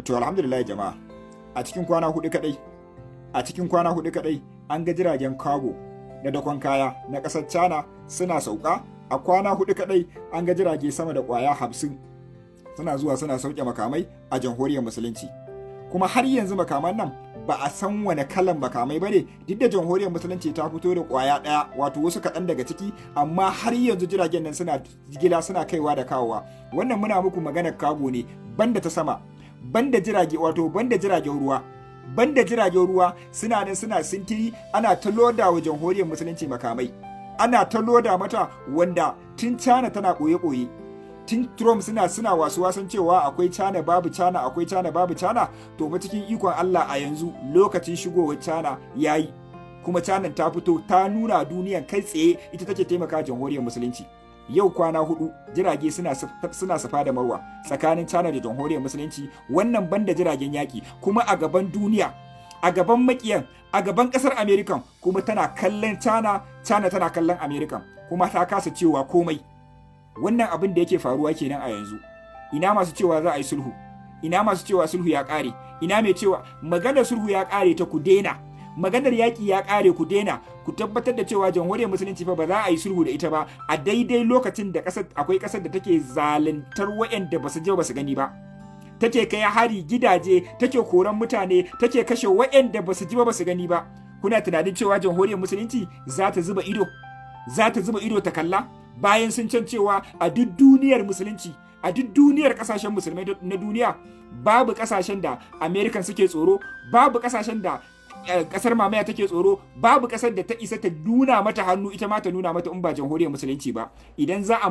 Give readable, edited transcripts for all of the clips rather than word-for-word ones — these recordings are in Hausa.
To alhamdulillah jama'a, a cikin kwana hudu kadai an ga jiragen cargo na dakon kaya na ƙasar China suna sauka. A kwana hudu kadai an ga jirage sama da kwaya 50 suna zuwa suna sauke makamai a jamhuriyar musulunci. Kuma har yanzu makaman nan ba a san wane kalan makamai ba ne, duk da jamhuriyar musulunci ta fito da kwaya ɗaya, wato wasu kaɗan daga ciki, amma har yanzu jiragen nan suna jigila, suna kaiwa da kawowa. Wannan muna muku maganar kago ne, banda ta sama, banda jirage, wato banda jiragen ruwa suna nan suna sintiri, ana ta loda wa jamhuriyar musulunci makamai, ana ta loda mata, wanda tun China tana ɓoye-ɓoye, tun Trump suna wasu wasan cewa akwai China babu China, akwai China babu China, to ba cikin ikon Allah a yanzu lokacin shigowar China yayi, kuma China ta fito ta nuna duniyan kai tsaye ita take taimaka jamhuriyar musulunci. Yau kwana hudu jirage suna safa da marwa tsakanin China da jamhuriyar musulunci, wannan banda jiragen yaki, kuma a gaban duniya, a gaban makiyan, a gaban kasar American, kuma tana kallon China tana kallon American, kuma ta kasa cewa komai. Wannan abin da yake faruwa kenan a yanzu. Ina masu cewa za a yi sulhu, ina masu cewa sulhu ya kare, ina mai cewa maganar sulhu ya kare ta ku daina, maganar yaƙi ya kare ku daina, ku tabbatar da cewa jamhuriyar musulunci fa ba za a yi sulhu da ita ba a daidai lokacin da akwai ƙasar da take zaluntar waɗanda ba su je ba su gani ba, take kai hari gidaje, take koran mutane, take kashe waɗanda ba su ji ba su gani ba. Kuna tunanin cewa jamhuriyar musulunci za ta zuba ido ta kalla, bayan sun can cewa a duk duniyar musulunci, a duk duniyar kasashen musulmai na duniya, babu kasashen da American suke tsoro, babu kasashen da kasar mamaya take tsoro, babu kasar da ta isa ta nuna mata hannu ita ma ta nuna mata in ba jamhuriyar musulunci ba. Idan za a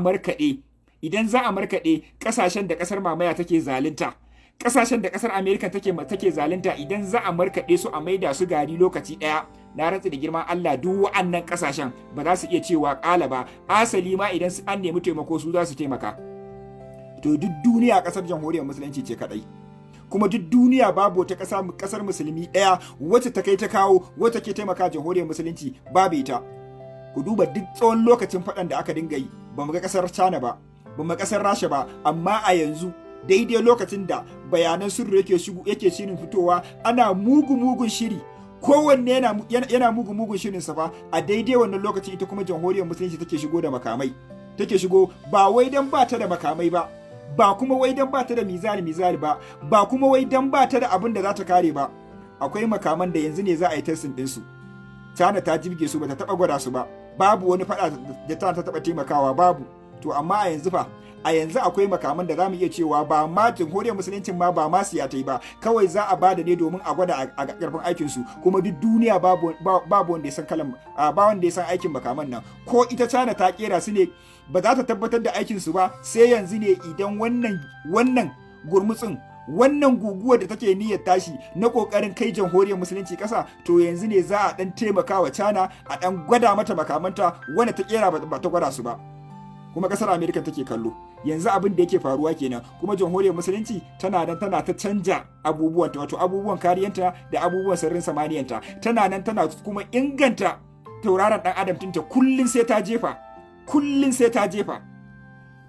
markaɗe kasashen da kasar mamaya take zalunta, kasashen da kasar America take zalunta, idan za a markaɗe su a maida su gari lokaci ɗaya, na rantsa da girman Allah duk wa'annan kasashen ba za su iya cewa ƙala ba, asali ma idan an nemi taimako su za su taimaka. To duk duniya kasar jamhuriyar musulunci ce kadai, kuma duk duniya babu wata kasar musulmi ɗaya wacce ta kai ta kawo wacce ke taimaka jamhuriyar musulunci, babu ita. Ku duba duk tsawon lokacin faɗan da aka dinga yi, ba mu ga kasar China ba, ba mu ga kasar Rasha ba, amma a yanzu daidai lokacin da bayanan sirri yake shirin fitowa, ana mugun shiri, kowanne yana mugun shirin sa fa, a daidai wannan lokacin ita kuma jamhuriyar musulunci take shigo da makamai, take shigo ba wai dan ba ta da makamai ba, ba kuma wai dan ba ta da mizali ba kuma wai dan ba ta da abin da za ta kare ba. Akwai makaman da yanzu ne za a yi testing ɗinsu. China ta jibge su, bata taɓa gwada su ba, babu wani faɗa da ta taɓa taimakawa, babu. To amma a yanzu fa, a yanzu akwai makaman da za mu iya cewa ba ma jamhuriyar musuluncin ma ba ma siya ta yi ba, kawai za a bada ne domin a gwada a karfin aikinsu, kuma duk duniya babu wanda ya san ba wanda ya san aikin makaman nan. Ko ita China ta kera su ne, ba za ta tabbatar da aikinsu ba sai yanzu ne, idan wannan gurmutsin, wannan guguwar da take niyyar tashi na kokarin kai jamhuriyar musulunci kasa, to yanzu ne za a dan taimaka wa China a dan gwada mata makamanta wanda ta kera ba ta gwada su ba. Kuma kasar America take kallo. Yanzu abin da yake faruwa kenan, kuma jamhuriyar musulunci tana ta canja abubuwan, wato abubuwan kariyanta da abubuwan sirrin samaniyanta, tana kuma inganta tauraron dan adam tinta, kullun sai ta jefa.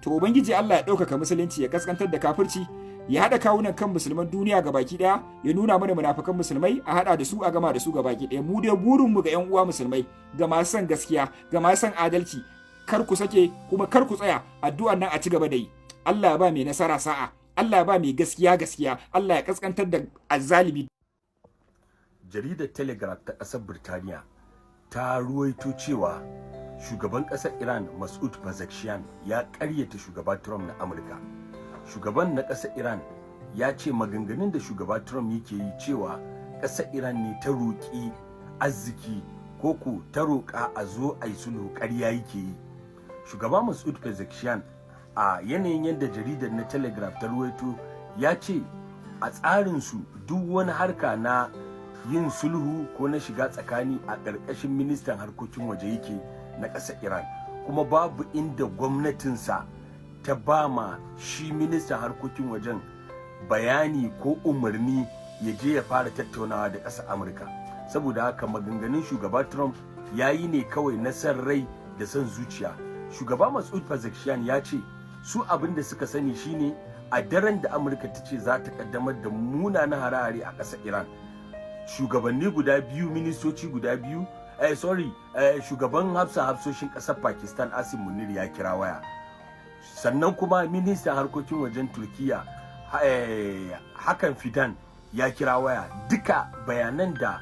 To ubangiji Allah ya ɗaukaka musulunci, ya kaskantar da kafirci, ya haɗa kawunan kan musulman duniya ga baki ɗaya, ya nuna mana munafukan musulmai, a haɗa da su, a gama da su ga baki ɗaya. Mu dai burinmu ga 'yan uwa musulmai, ga masu son gaskiya, ga masu son adalci, kar ku sake kuma kar ku tsaya, addu'an nan a ci gaba da yi. Allah ya ba mai nasara sa'a, Allah ya ba mai gaskiya, Allah ya kaskantar da azzalimi. Jaridar Telegraph ta ƙasar Birtaniya ta ruwaito cewa shugaban ƙasar Iran Masoud Pezeshkian ya ƙaryata shugaba Trump na Amurka. Shugaban na ƙasar Iran ya ce maganganun da shugaba Trump yake yi cewa ƙasar Iran ne ta roƙi arziki ko ku ta roƙa a zo a yi sulhu, ƙarya yake yi. Shugaba Masoud Pezeshkian a yanayin yadda jaridar na Telegraph ta ruwaito ya ce a tsarinsu duk wani harka na yin sulhu ko na shiga tsakani a ƙarƙashin ministan harkokin waje yake na ƙasar Iran, kuma babu inda gwamnatinsa ta ba ma shi ministan harkokin wajen bayani ko umarni ya je ya fara tattaunawa da ƙasar Amurka. Saboda haka maganganun shugaba Trump ya yi ne kawai na san rai da son zuciya. Shugaba Masoud Pezeshkian ya ce su abin da suka sani shine a daren da Amurka ta ce za ta kaddamar da munanan hare-hare a ƙasar Iran, shugabanni guda biyu, ministoci guda biyu, shugaban hafsoshin ƙasar Pakistan Asim Munir ya kira waya. Sannan kuma ministan harkokin wajen Turkiya Hakan Fidan ya kira waya. Duka bayanan da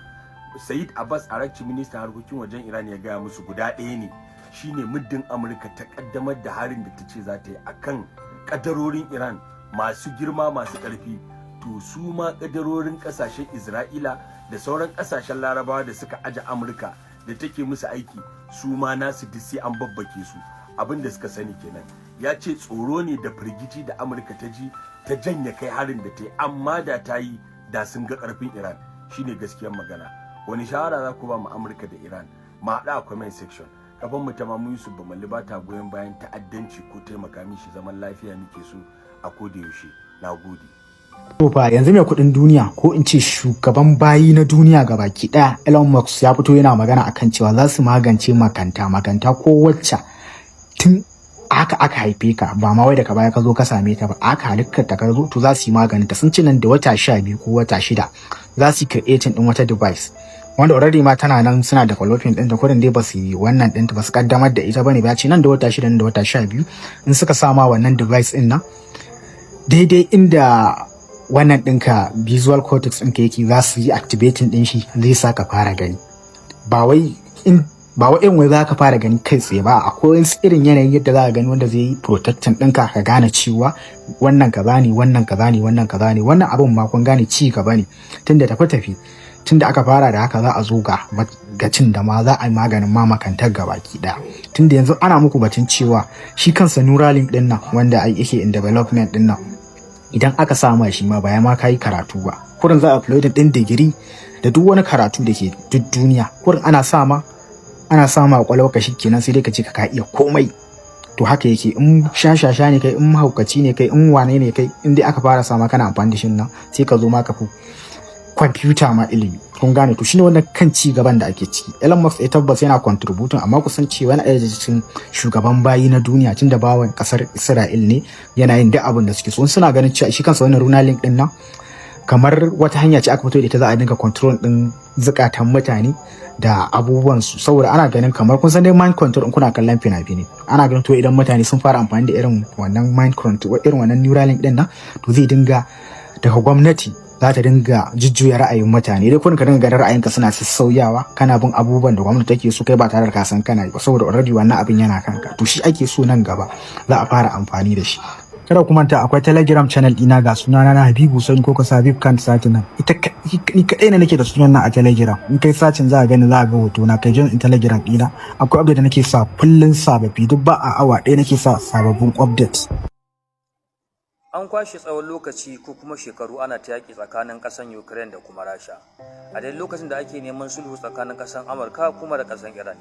Said Abbas Arakci, ministan harkokin wajen Iran, ya gaya musu guda ɗaya ne, shine muddin Amurka ta kaddamar da harin da ta ce za ta yi akan kadarorin Iran masu girma masu ƙarfi, to su ma kadarorin ƙasashen Isra'ila da sauran ƙasashen Larabawa da suka aje Amurka da take musu aiki, su ma nasu duk sai an babbake su. Abin da suka sani kenan. Ya ce tsoro ne da firgici da Amurka ta ji ta janye kai harin da ta yi, amma da ta yi da sun ga ƙarfin Iran. Shine gaskiyar magana. Wani shawara za ku ba mu Amurka da Iran? Ma haɗa a comment section. Kafin mu tamamu Yusuf Bamalli ba ta goyon bayan ta'addanci ko taimaka mishi, zaman lafiya muke so a koda yaushe. Na gode. To fa yanzu mai kudin duniya, ko in ce shugaban bayi na duniya gabaki daya, Elon Musk ya fito yana magana akan cewa za su magance makanta ko wacce tun aka haife ka, ba ma wai daga baya ka zo ka same ta ba, aka halitta ta ka zo, to za su yi maganin ta. Sun ce nan da wata 12 ko wata 6 za su creating din wata device wanda already ma tana nan suna developing din ta, kurin dai ba su yi wannan din ta, ba su kaddamar da ita bane. Ba ce nan da wata 6 da wata 12 in suka sama wannan device din nan daidai inda wannan ɗinka visual cortex ɗinka yake, za su yi activating ɗin shi, zai sa ka fara gani. ba wai irin wai za ka fara gani kai tsaye ba, akwai irin yanayin yadda za ka gani wanda zai yi protecting ɗinka, ka gane cewa wannan kaza ne, wannan kaza ne, wannan kaza ne. Wannan abun ma kun gane ci gaba ne tunda tafi tunda aka fara da haka, za a zo ga cin da ma za a yi maganin ma makantar gabaki daya. Tunda yanzu ana muku batun cewa shi kansa Neuralink din nan wanda yake in development din nan, idan aka sama shi ma baya ma kai karatu ba, kurin za a upload din digiri da duk wani karatu da ke duk duniya, kurin ana sama kwakwalwa ka kenan, sai dai ka ce ka iya komai. To haka yake, in shashasha ne kai, in mahaukaci ne kai, in wane ne kai, in dai aka fara sama kana amfani da shi nan, sai ka zo ma ka fi kwamfuta ma ilimi. Kun gane? To shine wannan kan ci gaban da ake ciki. Elon Musk ya tabbas yana contributing, amma kusan cewa yana ɗaya cikin shugaban bayi na duniya, tunda bawan kasar Isra'il ne, yana yin duk abin da suke so. Suna ganin cewa shi kansa wannan Neuralink din nan kamar wata hanya ce aka fito da ita, za a dinga control din zukatan mutane da abubuwan su, saboda ana ganin kamar kun san dai mind control in kuna kallon fina-finai, ana ganin to idan mutane sun fara amfani da irin wannan mind control, irin wannan Neuralink din nan, to zai dinga daga gwamnati za ta dinga jujjuya ra'ayin mutane, dai kun ka dinga ganin ra'ayinka suna sassauyawa, kana bin abubuwan da gwamnati take so kai ba tare da ka san kana yi ba, saboda already wannan abin yana kanka. To shi ake so nan gaba za a fara amfani da shi. Kada ku manta akwai Telegram channel ɗina, ga sunana na Habibu Sani ko ka sa Habib Khan sati nan. Ni kaɗai ne nake da sunan nan a Telegram. In kai sacin za a gani, za a ga hoto na, kai jin Telegram ɗina. Akwai update da nake sa kullun sababbi, duk ba a awa ɗaya nake sa sababbin updates. An kwashe tsawon lokaci ko kuma shekaru ana ta yaƙi tsakanin ƙasar Ukraine da kuma Rasha, a dai lokacin da ake neman sulhu tsakanin ƙasar Amurka kuma da ƙasar Iran.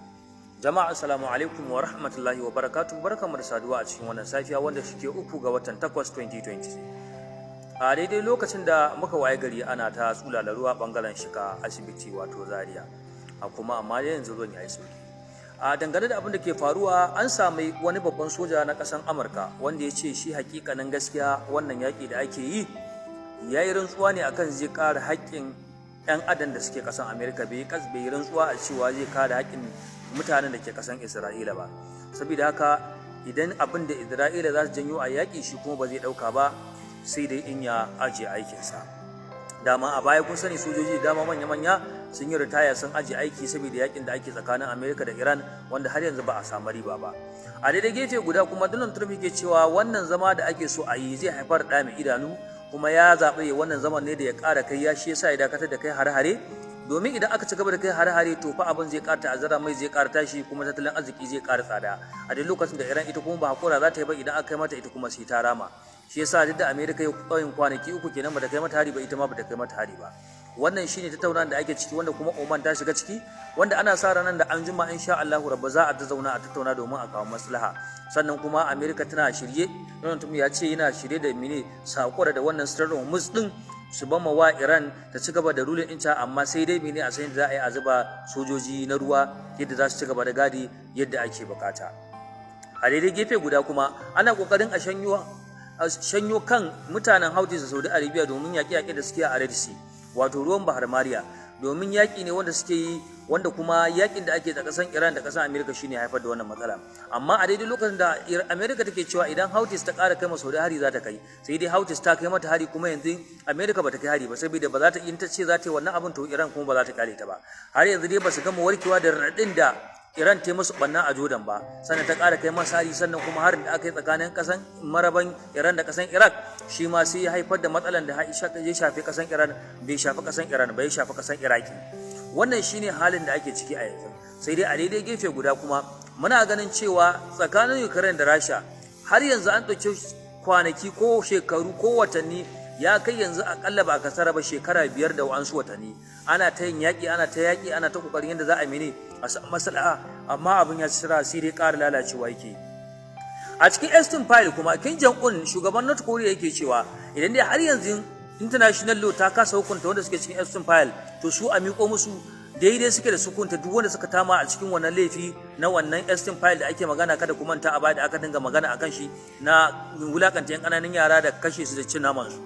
Jama'a assalamu alaikum wa rahmatullahi wa barakatuh, barkamu da saduwa a cikin wannan safiya wanda shike 3 ga watan 8 2020. A daidai lokacin da muka waye gari ana ta tsulala ruwa bangaren shika asibiti wato Zaria, a kuma amma yanzu ruwan ya yi sauki. A dangane da abin da ke faruwa, an sami wani babban soja na ƙasar Amurka wanda ya ce shi hakikanin gaskiya wannan yaƙi da ake yi, ya yi rantsuwa ne akan zai kare haƙƙin 'yan adam da suke ƙasar Amerika, bai yi rantsuwa a cewa zai kare haƙƙin mutanen da ke ƙasar Isra'ila ba. Saboda haka idan abin da Isra'ila za su janyo a yaƙi shi kuma ba zai ɗauka ba, sai dai in ya ajiye aikinsa. Dama a baya kun sani sojoji da dama manya-manya sun yi ritaya, sun ajiye aiki saboda yakin da ake tsakanin Amerika da Iran, wanda har yanzu ba a samu riba ba. A daidai gefe guda kuma Donald Trump ke cewa wannan zama da ake so a yi zai haifar da mai idanu, kuma ya zaɓi wannan zaman ne da ya ƙara kai ya, shi yasa ya dakatar da kai hare-hare, domin idan aka ci gaba da kai hare-hare to fa abin zai ƙara ta'azzara, mai zai ƙara tashi, kuma tattalin arziki zai ƙara tsada. A duk lokacin da Iran ita kuma ba hakura za ta yi ba, idan aka kai mata ita kuma sai ta rama. Shi yasa duk da Amerika ya ƙauyin kwanaki 3 kenan ba ta kai mata hari ba, ita ma ba ta kai mata hari ba. Wannan shine tattaunawa da ake ciki, wanda kuma Oman ta shiga ciki, wanda ana sa ranar da an jima insha Allah rabba za a zauna a tattauna domin a kawo maslaha. Sannan kuma Amerika tana shirye, Donald Trump ya ce yana shirye da mene sakura da wannan Strait of Hormuz din su bama wa Iran ta ci gaba da rulin inta, amma sai dai mene a sanin da za a yi a zuba sojoji na ruwa yadda za su ci gaba da gadi yadda ake bukata. A daidai gefe guda kuma ana kokarin a shanyo shanyo kan mutanen Houthis da Saudi Arabia domin yaƙe-yaƙe da suke a Red Sea, wato ruwan Bahar Maliya, domin yaƙi ne wanda suke yi, wanda kuma yaƙin da ake da ƙasar Iran da ƙasar Amerika shine haifar da wannan matsala. Amma a daidai lokacin da Amerika take cewa idan Houthis ta ƙara kai masa Saudi hari za ta kai, sai dai Houthis ta kai mata hari kuma yanzu Amerika ba ta kai hari ba, saboda ba za ta in ta ce za ta yi wannan abin to Iran kuma ba za ta kare ta ba. Har yanzu dai ba su gama warkewa da raɗaɗin da Iran ta musu banna a Jordan ba, sannan ta ƙara kai masa hari, sannan kuma harin da aka yi tsakanin ƙasan maraban Iran da ƙasan Iraq shi ma sai ya haifar da matsalan da ya shafi ƙasan Iran, bai shafi ƙasan Iran ba, ya shafi ƙasan Iraki. Wannan shine halin da ake ciki a yanzu. Sai dai a daidai gefe guda kuma muna ganin cewa tsakanin Ukraine da Rasha har yanzu an ɗauki kwanaki ko shekaru ko watanni, ya kai yanzu akalla ba kasara ba shekara 5 da wa'ansu watanni ana ta yin yaƙi, ana ta yaƙi, ana ta ƙoƙarin yadda za a mene a samu maslaha, amma abin ya tsira sai dai ƙara lalacewa yake. A cikin Epstein file kuma Kim Jong-un shugaban North Korea yake cewa idan dai har yanzu international law ta kasa hukunta wanda suke cikin Epstein file, to su a miƙo musu daidai suke da sukunta duk wanda suka tama a cikin wannan laifi na wannan Epstein file da ake magana, kada kuma ta a baya da aka dinga magana akan shi na wulakanta yan ƙananan yara da kashe su da cin naman su.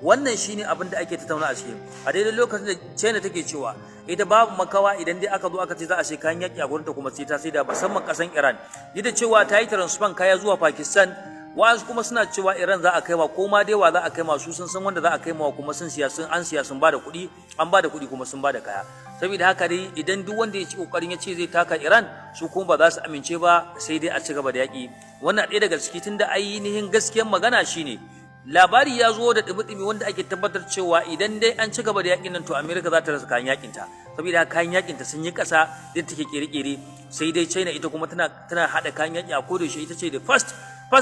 Wannan shine abin da ake tattauna a cikin a daidai lokacin da China take cewa ita babu makawa idan dai aka zo aka ce za a sai kayan yaki a gurin ta kuma sai ta sai da musamman kasan Iran, duk da cewa ta yi transfer kaya zuwa Pakistan, wa'ansu kuma suna cewa Iran za a kai ma ko ma dai wa za a kai ma, su sun san wanda za a kai ma kuma sun siya sun bada kuɗi, an bada kuɗi kuma sun bada kaya. Saboda haka dai idan duk wanda ya ci kokarin ya ce zai taka Iran, su kuma ba za su amince ba, sai dai a ci gaba da yaki. Wannan ɗaya daga ciki tunda ainihin gaskiyar magana shine labari ya zo da dumi-dumi wanda ake tabbatar cewa idan dai an ci gaba da yakin nan to America za ta rasa kayan yakinta, saboda kayan yakinta sun yi ƙasa da take kere-kere. Sai dai China ita kuma tana hada kayan yaki a kodayaushe, ita ce the first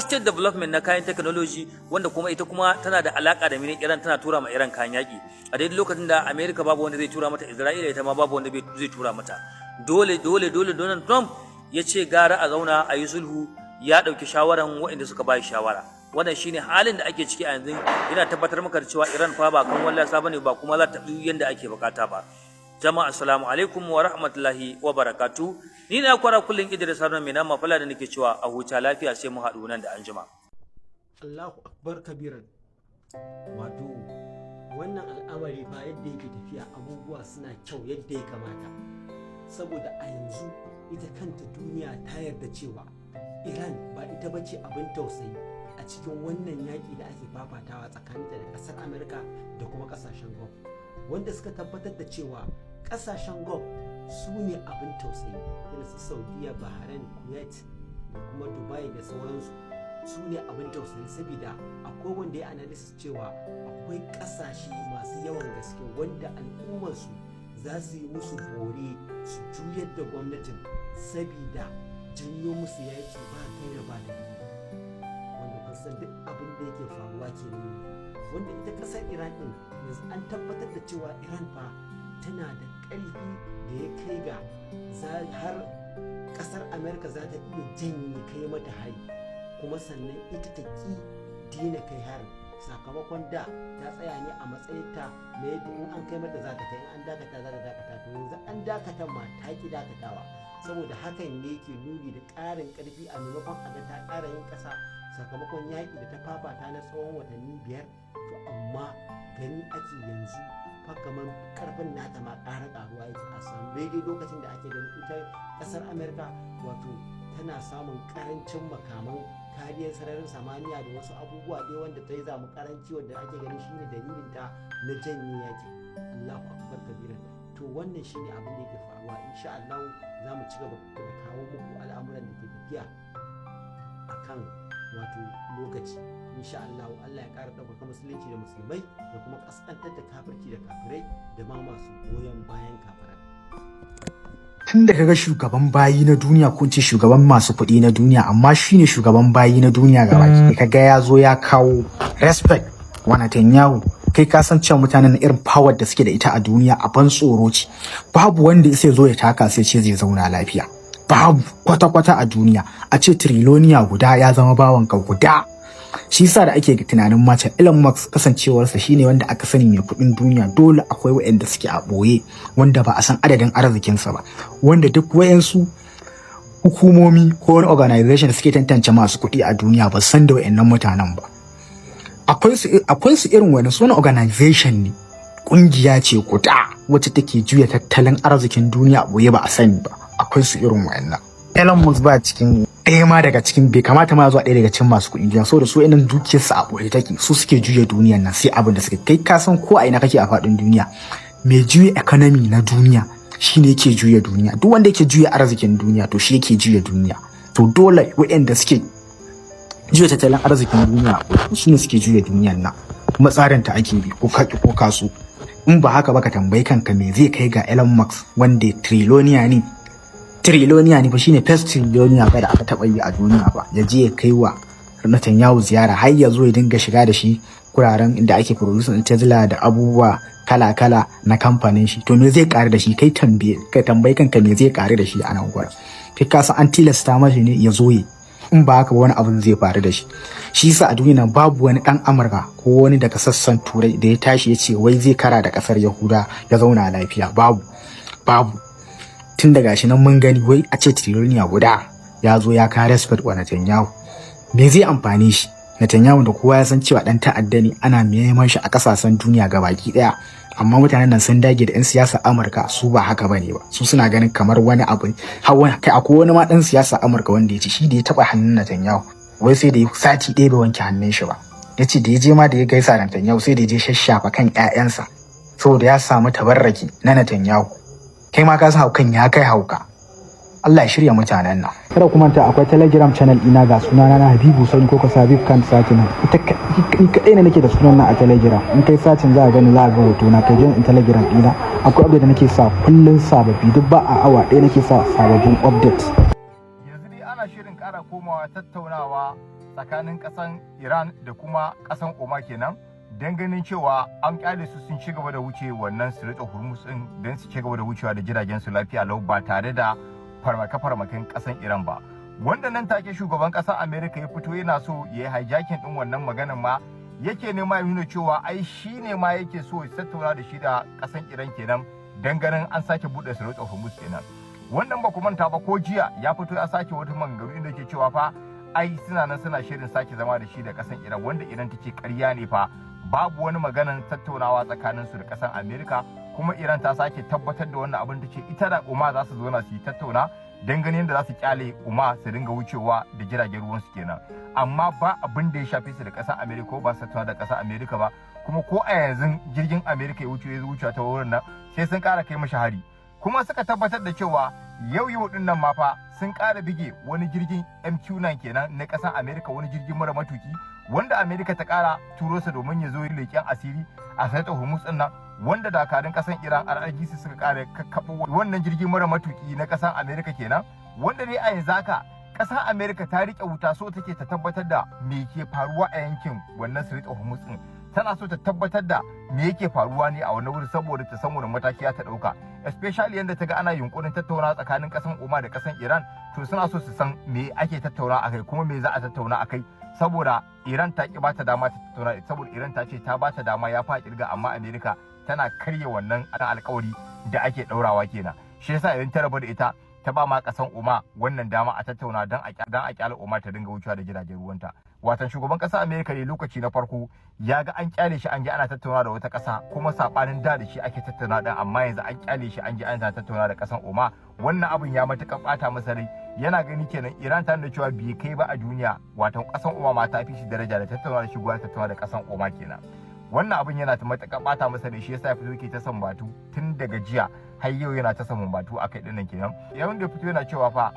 state development na kayan technology, wanda kuma ita kuma tana da alaka da mini Iran, tana tura ma Iran kayan yaki a daidai lokacin da America babu wanda zai tura mata, Isra'ila ita ma babu wanda zai tura mata. Dole Donald Trump ya ce gara a zauna a yi sulhu, ya ɗauki shawaran waɗanda suka bayi shawara. Wannan shine halin da ake ciki a yanzu. Ina tabbatar maka da cewa Iran fa ba kan wallasa bane, ba kuma za ta yi yanda ake bukata ba. Jama'a assalamu alaikum wa rahmatullahi wa barakatuh. Ni na kwara kullun Idris Haruna mai nama fala da nake cewa a huta lafiya, sai mu haɗu nan da anjima. Allahu akbar kabiran. Wato wannan al'amari ba yadda yake tafiya, abubuwa suna kyau yadda ya kamata, saboda a yanzu ita kanta duniya ta yarda cewa Iran ba ita bace abin tausayi a cikin wannan yaƙi da ake fafatawa tsakaninta da ƙasar Amurka da kuma ƙasashen Gulf, wanda suka tabbatar da cewa ƙasashen Gulf su ne abin tausayi, irin su Saudiya, Bahrain, Kuwait da kuma Dubai da sauransu, su ne abin tausayi, saboda akwai wanda ya analysis cewa akwai ƙasashe masu yawan gaske wanda al'ummarsu za su yi musu bore su juyar da gwamnatin saboda janyo musu yaƙi ba kai da ba da san duk abin da yake faruwa ke nuni, wanda ita kasar Iran din yanzu an tabbatar da cewa Iran fa tana da ƙarfi da ya kai ga har kasar Amerika za ta iya janye kai mata hari, kuma sannan ita ta ki dina kai harin, sakamakon da ta tsaya ne a matsayinta na yadda in an kai mata za ta kai, in an dakata za ta dakata, to yanzu an dakata ma ta ki dakatawa, saboda hakan ne ke nuni da ƙarin ƙarfi a maimakon a ga ta ƙara yin ƙasa sakamakon yaƙi da ta fafata na tsawon watanni 5. To amma gani ake yanzu fa kamar ƙarfin nata ma ƙara ƙaruwa yake, a samu daidai lokacin da ake ganin ita ƙasar Amerika wato tana samun ƙarancin makaman kariyar sararin samaniya da wasu abubuwa dai wanda ta yi zamu ƙaranci wanda ake ganin shine dalilin ta na janye yaƙi. Allahu akbar kabiran. To wannan shine abin da yake faruwa. Insha Allah za mu ci gaba da kawo muku al'amuran da ke tafiya akan wato lokaci. Insha Allah Allah ya ƙara ɗaukaka musulunci da musulmai da kuma ƙasƙantar da kafirci da kafirai da ma masu goyon bayan kafirai. Tun da kaga shugaban bayi na duniya ko ce shugaban masu kuɗi na duniya, amma shine shugaban bayi na duniya gabaki, kaga ya zo ya kawo respect wa Netanyahu, kai ka san cewa mutanen irin power da suke da ita a duniya a ban tsoro ce. Babu wanda sai zo ya taka sai ce zai zauna lafiya, babu kwata-kwata a duniya. A ce triloniya guda ya zama bawanka guda. Shi yasa da ake tunanin mace Elon Musk kasancewarsa shine wanda aka sani mai kuɗin duniya, dole akwai waɗanda suke a ɓoye wanda ba a san adadin arzikinsa ba, wanda duk wayansu hukumomi ko wani organization da suke tantance masu kuɗi a duniya ba san da wayannan mutanen ba. akwai su irin wani suna organization ne, kungiya ce guda wacce take juya tattalin arzikin duniya boye ba a sani ba. Akwai su irin wayannan. Elon Musk ba cikin ɗaya ma daga cikin, bai kamata ma zuwa ɗaya daga cikin masu kuɗi duniya, saboda su irin dukiyar su a boye take, su suke juya duniyar nan sai abin da suke kai. Ka san ko a ina kake a faɗin duniya, mai juya economy na duniya shine yake juya duniya. Duk wanda yake juya arzikin duniya to shi yake juya duniya. To dole waɗanda suke juya tattalin arzikin duniya su ne suke juya duniyar nan, kuma tsarin ta ake bi ko kaki ko kasu. In ba haka ba ka tambayi kanka me zai kai ga Elon Musk wanda triloniya ne fa, shine first triloniya ba da aka taba yi a duniya ba, ya je ya kai wa Netanyahu ziyara har ya zo ya dinga shiga da shi kuraren inda ake producing Tesla da abubuwa kala-kala na kamfanin shi. To me zai kare da shi? Kai tambayi kanka me zai kare da shi a nan gurin. Kai ka san an tilasta mashi ne ya zo yi, in ba haka wani abin zai faru da shi. Shi yasa a duniya babu wani dan Amurka ko wani daga sassan Turai da ya tashi ya ce wai zai kara da kasar Yahuda ya zauna lafiya. Babu tun daga shi nan mun gani wai a ce triloniya guda ya zo ya kare respect wa Netanyahu. Me zai amfani shi? Netanyahu da kowa ya san cewa dan ta'adda ne, ana neman shi a kasashen duniya gabaki daya, amma mutanen nan sun dage da 'yan siyasa Amurka su ba haka bane ba. Su suna ganin kamar wani abu kai akwai wani ma dan siyasa Amurka wanda ya ce shi da ya taba hannun Netanyahu wai sai da ya sati ɗaya bai wanke hannun shi ba. Ya ce da ya je ma da ya gaisa da Netanyahu sai da ya je shashafa kan 'ya'yansa saboda ya samu tabarraki na Netanyahu. Kai ma ka san haukan ya kai hauka. Allah ya shirya mutanen nan. Kada ku manta akwai Telegram channel ina ga sunana na Habibu Sani ko ka Habib kan sacin nan. Ni kadai ne nake da sunan nan a Telegram. In kai sacin za ka gani za ka ga hoto na, kai jin Telegram ina. Akwai update da nake sa kullun sababbi, duk ba a awa ɗaya nake sa sababbin updates. Yanzu dai ana shirin ƙara komawa tattaunawa tsakanin ƙasan Iran da kuma ƙasan Oman kenan, don ganin cewa an kyale su sun ci gaba da wuce wannan Strait of Hormuz din don su ci gaba da wucewa da jiragen su lafiya lau ba tare da farmake-farmaken kasan Iran ba. Wanda nan take shugaban kasar Amerika ya fito yana so ya yi hijacking din wannan maganin ma, yake nema ya nuna cewa ai shi ne ma yake so ya tattauna da shi da kasan Iran kenan, dan ganin an sake bude Strait of Hormuz kenan. Wannan ba ku manta ba, ko jiya ya fito ya sake wata maganganu inda yake cewa fa ai suna nan suna shirin sake zama da shi da kasan Iran, wanda Iran take ƙarya ne fa, babu wani maganan tattaunawa tsakanin su da kasan Amerika. Kuma Iran ta sake tabbatar da wannan abin, tace ita da Oman za su zo na su yi tattauna dan ganin da za su kyale Oman su dinga wucewa da jiragen ruwan su kenan, amma ba abin da ya shafe su da ƙasar Amerika ko ba su tattauna da ƙasar Amerika ba. Kuma ko a yanzu jirgin Amerika ya wuce ta wurin nan sai sun ƙara kai mashi hari. Kuma suka tabbatar da cewa yau din nan ma fa sun ƙara bige wani jirgin MQ-9 kenan na ƙasar Amerika, wani jirgin mara matuki wanda Amerika ta ƙara turo sa domin ya zo leƙen asiri a Strait of Hormuz din nan, wanda dakarun kasan Iran RRGC suka kare kakkaɓo wannan jirgin mara matuki na kasan Amerika kenan, wanda dai a yanzu haka kasar Amerika ta rike wuta, so take ta tabbatar da me ke faruwa a yankin wannan Strait of Hormuz din. Tana so ta tabbatar da me yake faruwa ne a wannan wuri saboda ta san wani mataki ta dauka, especially yanda ta ga ana yunkurin tattauna tsakanin kasan Oman da kasan Iran. To suna so su san me ake tattauna akai kuma me za a tattauna akai, saboda Iran ta ki bata dama ta tattauna, saboda Iran ta ce ta bata dama ya fa kirga, amma Amerika tana karya wannan alkawari da ake daurawa kenan. Shi yasa idan ta rabu da ita ta ba ma kasan Oman wannan dama a tattauna dan a kyale Oman ta dinga wucewa da jiragen ruwanta. Watan shugaban kasar Amerika ne lokaci na farko ya ga an kyale shi an je ana tattauna da wata kasa, kuma sabanin da shi ake tattauna dan, amma yanzu an kyale shi an je ana tattauna da kasan Oman. Wannan abin ya matuƙar bata masa rai, yana gani kenan Iran ta nuna cewa bai kai ba a duniya, watan kasan Oman ma ta fi shi daraja da tattauna da shi gwar tattauna da kasan Oman kenan. Wannan abin yana ta matuƙar bata masa rai, shi yasa ya fito yake ta sambatu tun daga jiya har yau yana ta sambatu akai dinnan kenan. Yayin da fito yana cewa fa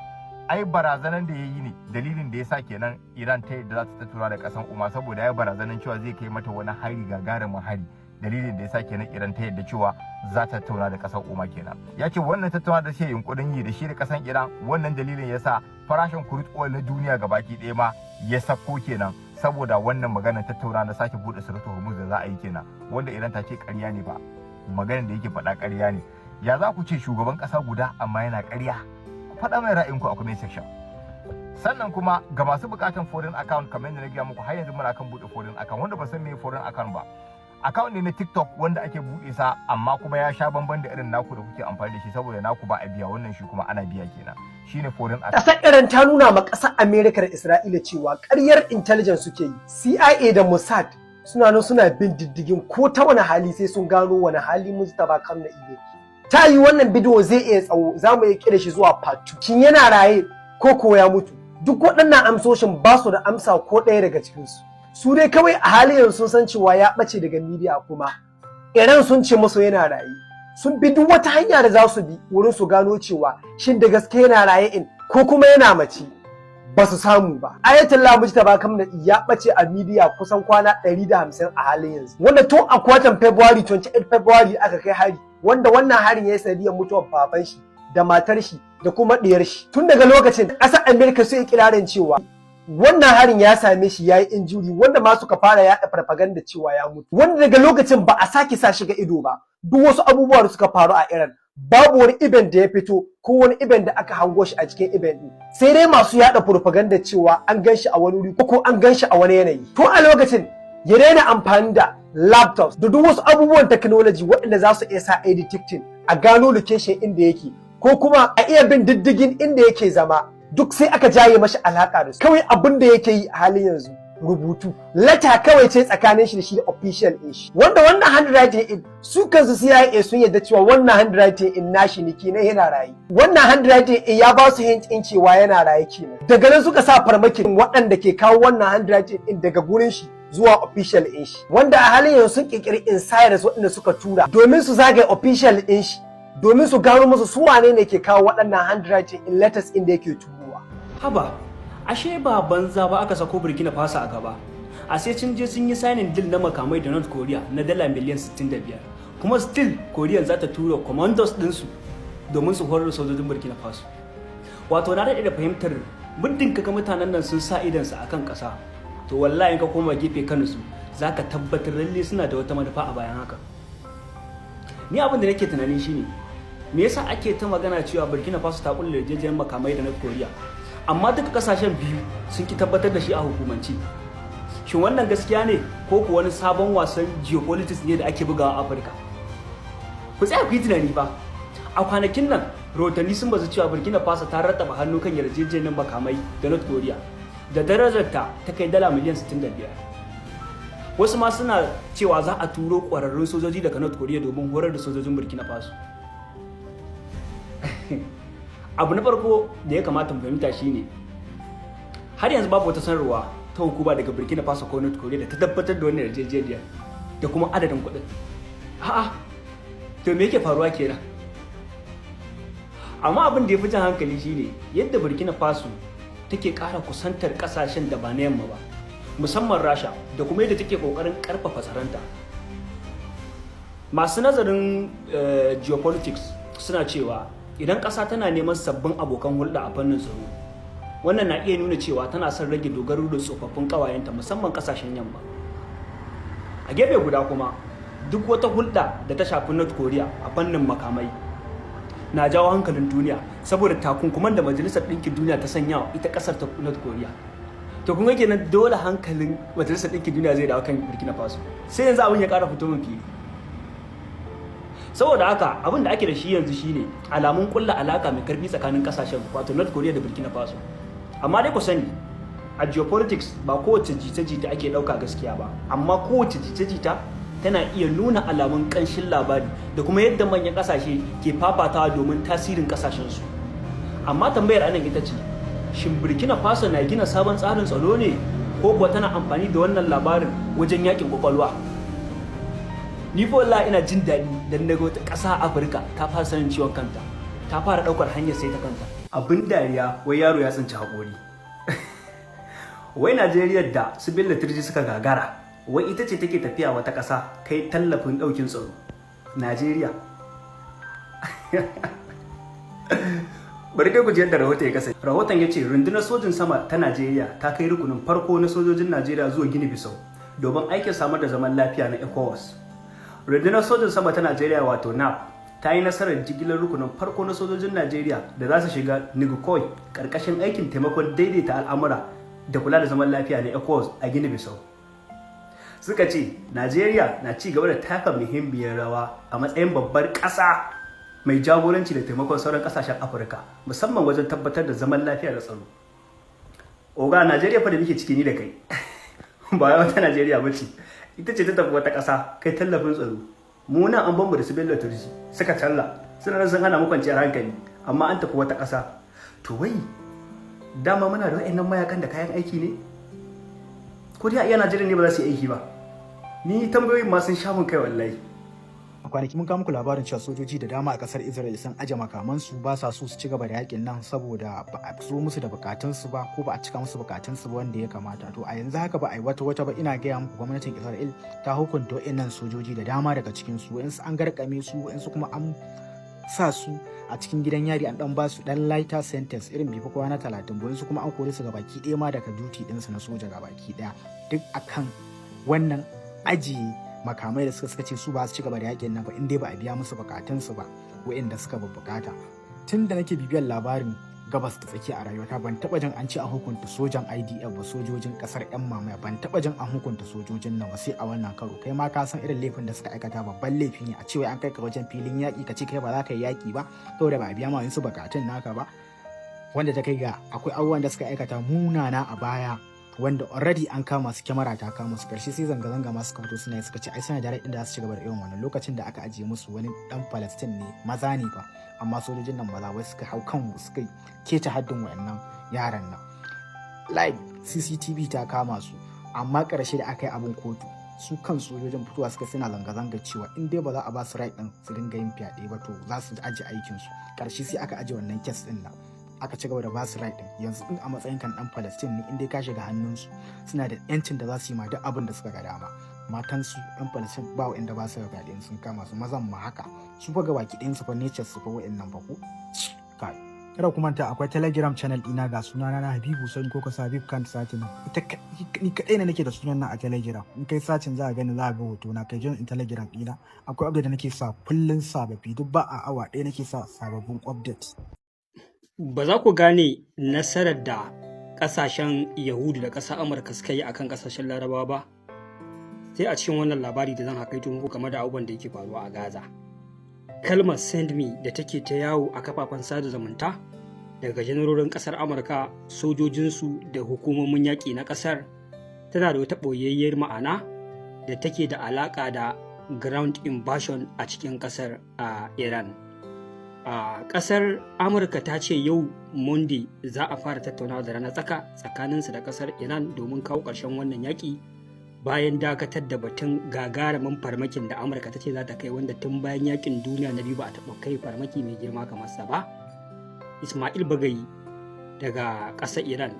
ai barazanan da ya yi ne dalilin da ya sa kenan Iran ta yadda za ta tattauna da kasan Oman, saboda ya barazanan cewa zai kai mata wani hari, gagarumin hari. Dalilin da ya sa kenan Iran ta yadda cewa za ta tattauna da kasan Oman kenan. Ya ce wannan tattauna da shi yunkurin yi da shi da kasan Iran, wannan dalilin ya sa farashin crude oil na duniya gabaki ɗaya ma ya sako kenan, saboda wannan maganar tattauna na sake buɗe Strait of Hormuz da za a yi kenan, wanda Iran ta ce ƙarya ne ba, maganar da yake faɗa ƙarya ne. Ya za ku ce shugaban ƙasa guda amma yana ƙarya? Faɗa mai ra'ayinku a comment section. Sannan kuma ga masu buƙatar foreign account, kamar yadda na gaya muku har yanzu muna kan buɗe foreign account. Wanda ba san me foreign account ba, account ne na TikTok wanda ake buɗe sa, amma kuma ya sha bamban da irin naku da kuke amfani da shi, saboda naku ba a biya, wannan shi kuma ana biya kenan. Shine foreign account. Ƙasar Iran ta nuna ma ƙasar Amerika da Isra'ila cewa ƙaryar intelligence suke yi. CIA da Mossad suna nan suna bin diddigin ko ta wani hali sai sun gano wani hali Mujtaba Kamna Ige. Ta yi wannan bidiyo zai iya tsawo, za mu iya kira shi zuwa part 2. Shin yana raye ko ya mutu? Duk waɗannan amsoshin ba su da amsa ko ɗaya daga cikinsu. Su dai kawai a halin yanzu sun san cewa ya ɓace daga midiya, kuma Iran sun ce masa yana raye. Sun bi duk wata hanya da za su bi wurin su gano cewa shin da gaske yana raye in ko kuma yana mace. Ba su samu ba. Ayatollah Mujtaba Kamna ya ɓace a midiya kusan kwana 150 a halin yanzu. Wanda tun a watan February 28 February aka kai hari, wanda wannan harin ya yi sanadiyar mutuwar baban shi da matar shi da kuma ɗiyar shi. Tun daga lokacin ƙasar Amerika su yi kirarin cewa wannan harin ya same shi ya yi injuri, wanda ma suka fara yaɗa farfaganda cewa ya mutu. Wanda daga lokacin ba a sake sa shiga ido ba. Duk wasu abubuwa da suka faru a Iran, babu wani event da ya fito ko wani event da aka hango shi a cikin event din, sai dai masu yada propaganda cewa an gan shi a wani wuri ko an gan shi a wani yanayi. To a lokacin ya daina amfani da laptops da duk wasu abubuwan technology waɗanda za su iya sa a detecting a gano location inda yake, ko kuma a iya bin diddigin inda yake zama. Duk sai aka jaye mashi alaka da su. Kawai abin da yake yi a halin yanzu rubutu, lata kawai ce tsakanin shi da shi da official din shi, wanda wannan handwriting in su kansu CIA sun yadda cewa wannan handwriting in nashi ne kenan yana raye. Wannan handwriting in ya ba su hint in cewa yana raye kenan. Daga nan suka sa farmakin waɗanda ke kawo wannan handwriting in daga gurin shi zuwa official din shi, wanda a halin yanzu sun kirkiri insiders waɗanda suka tura domin su zagaye official din shi, domin su gano musu su wane ne ke kawo waɗannan handwriting in letters inda yake turowa. Haba, ashe ba banza ba aka sako Burkina Faso a gaba. A sai sun je sun yi signing deal na makamai da North Korea na dala miliyan 65. Kuma still Korea za ta tura commandos ɗinsu domin su horar da sojojin Burkina Faso. Wato na daɗe da fahimtar muddin kaga mutanen nan sun sa idansu akan ƙasa, to wallahi in ka koma gefe kansu za ka tabbatar lalle suna da wata manufa a bayan haka. Ni abin da nake tunani shine, me yasa ake ta magana cewa Burkina Faso ta kulle yarjejeniyar makamai da North Korea, amma duka kasashen biyu sun ki tabbatar da shi a hukumance? Shin wannan gaskiya ne ko kuwa wani sabon wasan geopolitics ne da ake bugawa a Afirka? Ku tsaya ku yi tunani ba. A kwanakin nan rahotanni sun bazu cewa Burkina Faso ta rattaba hannu kan yarjejeniyar makamai da North Korea da darajarta ta kai dala miliyan 65. Wasu ma suna cewa za a turo ƙwararrun sojoji daga North Korea domin horar da sojojin Burkina Faso. Abu na farko da ya kamata mu fahimta shine, har yanzu babu wata sanarwa ta hukuma daga Burkina Faso ko North Korea da ta tabbatar da wannan yarjejeniyar da kuma adadin kuɗin. A'a, to me yake faruwa kenan? Amma abin da ya fi jan hankali shine yadda Burkina Faso take ƙara kusantar ƙasashen da ba na yamma ba, musamman Rasha, da kuma yadda take ƙoƙarin ƙarfafa tsaronta. Masu nazarin geopolitics suna cewa idan ƙasa tana neman sabbin abokan hulɗa a fannin tsaro, wannan na iya nuna cewa tana son rage dogaro da tsofaffin ƙawayenta, musamman ƙasashen yamma. A gefe guda kuma, duk wata hulɗa da ta shafi North Korea a fannin makamai na jawo hankalin duniya saboda takunkuman da Majalisar Ɗinkin Duniya ta sanya wa ita ƙasar ta North Korea. To kun ga kenan dole hankalin Majalisar Ɗinkin Duniya zai dawo kan Burkina Faso. Sai yanzu abin ya ƙara fito min fili. Saboda haka abin da ake da shi yanzu shine alamun kulla alaka mai karfi tsakanin kasashen wato North Korea da Burkina Faso. Amma dai ku sani, a geopolitics ba kowace jita-jita ake dauka gaskiya ba, amma kowace jita-jita tana iya nuna alamun kanshin labari da kuma yadda manyan kasashe ke fafatawa domin tasirin kasashen su. Amma tambayar anan ita ce, shin Burkina Faso na gina sabon tsarin tsaro ne ko kuwa tana amfani da wannan labarin wajen yakin kwakwalwa? Ni fa wallahi ina jin daɗi dan naga wata ƙasa a Afirka ta fara sanin ciwon kanta, ta fara ɗaukar hanyar sai ta kanta. Abin dariya wai yaro ya tsinci haƙori. Wai Najeriya da su Bello Turji suka gagara, wai ita ce take tafiya wata ƙasa kai tallafin ɗaukin tsaro. Najeriya. Bari kai ku ji yadda rahoton ya kasance. Rahoton ya ce rundunar sojin sama ta Najeriya ta kai rukunin farko na sojojin Najeriya zuwa Gini Bisau domin aikin samar da zaman lafiya na ECOWAS. Rundunar sojin sama ta Najeriya wato NAP ta yi nasarar jigilar rukunin farko na sojojin Najeriya da za su shiga Nigukoi karkashin aikin taimakon daidaita al'amura da kula da zaman lafiya na ECOWAS a Gini Bisau. Suka ce Najeriya na ci gaba da taka muhimmiyar rawa a matsayin babbar ƙasa mai jagoranci da taimakon sauran ƙasashen Afirka, musamman wajen tabbatar da zaman lafiya da tsaro. Oga, Najeriya fa da muke ciki ni da kai ba wata Najeriya ba ce, ita ce ta tafi wata ƙasa kai tallafin tsaro. Mu nan an bamu da su Bello Turji suka talla suna nan sun hana mu kwanciyar hankali amma an tafi wata ƙasa. To wai dama muna da wa'annan mayakan da kayan aiki ne? Ko dai a iya Najeriya ne ba za su yi aiki ba? Ni tambayoyin ma sun sha mun kai wallahi. A kwanaki mun kawo muku labarin cewa sojoji da dama a kasar Israel sun aje makamansu ba sa so su ci gaba da yakin nan saboda ba a so musu da bukatunsu ba ko ba a cika musu bukatunsu ba wanda ya kamata. To a yanzu haka ba a yi wata ba ina gaya muku gwamnatin Israel ta hukunta wa'annan sojoji da dama daga cikin su wa'ansu an garkame su wa'ansu kuma an sa su a cikin gidan yari an dan ba su dan lighter sentence irin bai fi kwana 30 ba wa'ansu kuma an kore su gabaki ɗaya ma daga duty ɗinsu na soja gabaki ɗaya duk akan wannan ajiye makamai da suka ce su ba su ci gaba da yakin nan ba in dai ba a biya musu bukatunsu ba wa'inda suka bukata. Tun da nake bibiyar labarin gabas ta tsakiya a rayuwata ban taba jin an ce an hukunta sojan IDF ba sojojin kasar yan mamaya ban taba jin an hukunta sojojin nan ba sai a wannan karo. Kai ma ka san irin laifin da suka aikata babban laifi ne a cewa an kai ka wajen filin yaki ka ce kai ba za ka yi yaki ba saboda ba a biya ma wasu bukatun naka ba wanda ta kai ga akwai abubuwan da suka aikata munana a baya wanda already an kama su, kyamara ta kama su, karshe sai zanga-zanga masu fito suna suka ce ai suna da inda za su ci gaba da irin wannan lokacin da aka ajiye musu wani dan Palestine ne maza ne fa amma sojojin nan maza wai suka hau kan suka keta haddin wayannan yaran nan live CCTV ta kama su amma karshe da aka yi abin kotu su kan sojojin fitowa suka suna zanga-zanga cewa in dai ba za a ba su right din su dinga yin fyaɗe ba to za su aje aikin su. Karshe sai aka aje wannan case din nan aka ci gaba da basu right din. Yanzu in a matsayin kan dan Palestine ne in dai ka shiga hannunsu suna da yancin da za su yi ma duk abin da suka ga dama. Matan su yan Palestine ba wa'anda ba su ga fyaɗe sun kama su, mazan ma haka su fa gabaki ɗayan su fa nature su fa wa'annan fa ko kai. Kada ku manta akwai Telegram channel ɗina ga sunana na Habibu Sani ko ka sa Habib kan satin ita ni kadai ne nake da sunan nan a Telegram. In kai sacin za ka gani za ka ga hoto na kai join Telegram ɗina akwai update da nake sa kullun sababbi duk ba a awa ɗaya nake sa sababbin updates. Ba za ku gane nasarar da ƙasashen Yahudu da ƙasar Amurka suka yi akan ƙasashen Larabawa ba sai a cikin wannan labari da zan hakaito muku game da abubuwan da yake faruwa a Gaza. Kalmar send me da take ta yawo a kafafen sada zumunta daga janarorin ƙasar Amurka, sojojinsu da hukumomin yaƙi na ƙasar tana da wata ɓoyayyiyar ma'ana da take da alaƙa da ground invasion a cikin ƙasar Iran. A ƙasar Amurka ta ce yau Monday za a fara tattaunawa da ranar tsaka tsakaninsu da ƙasar Iran domin kawo ƙarshen wannan yaƙi bayan dakatar da batun gagarumin farmakin da Amurka ta ce za ta kai wanda tun bayan yaƙin duniya na biyu ba a taɓa kai farmaki mai girma kamar sa ba. Ismail Bagayi daga ƙasar Iran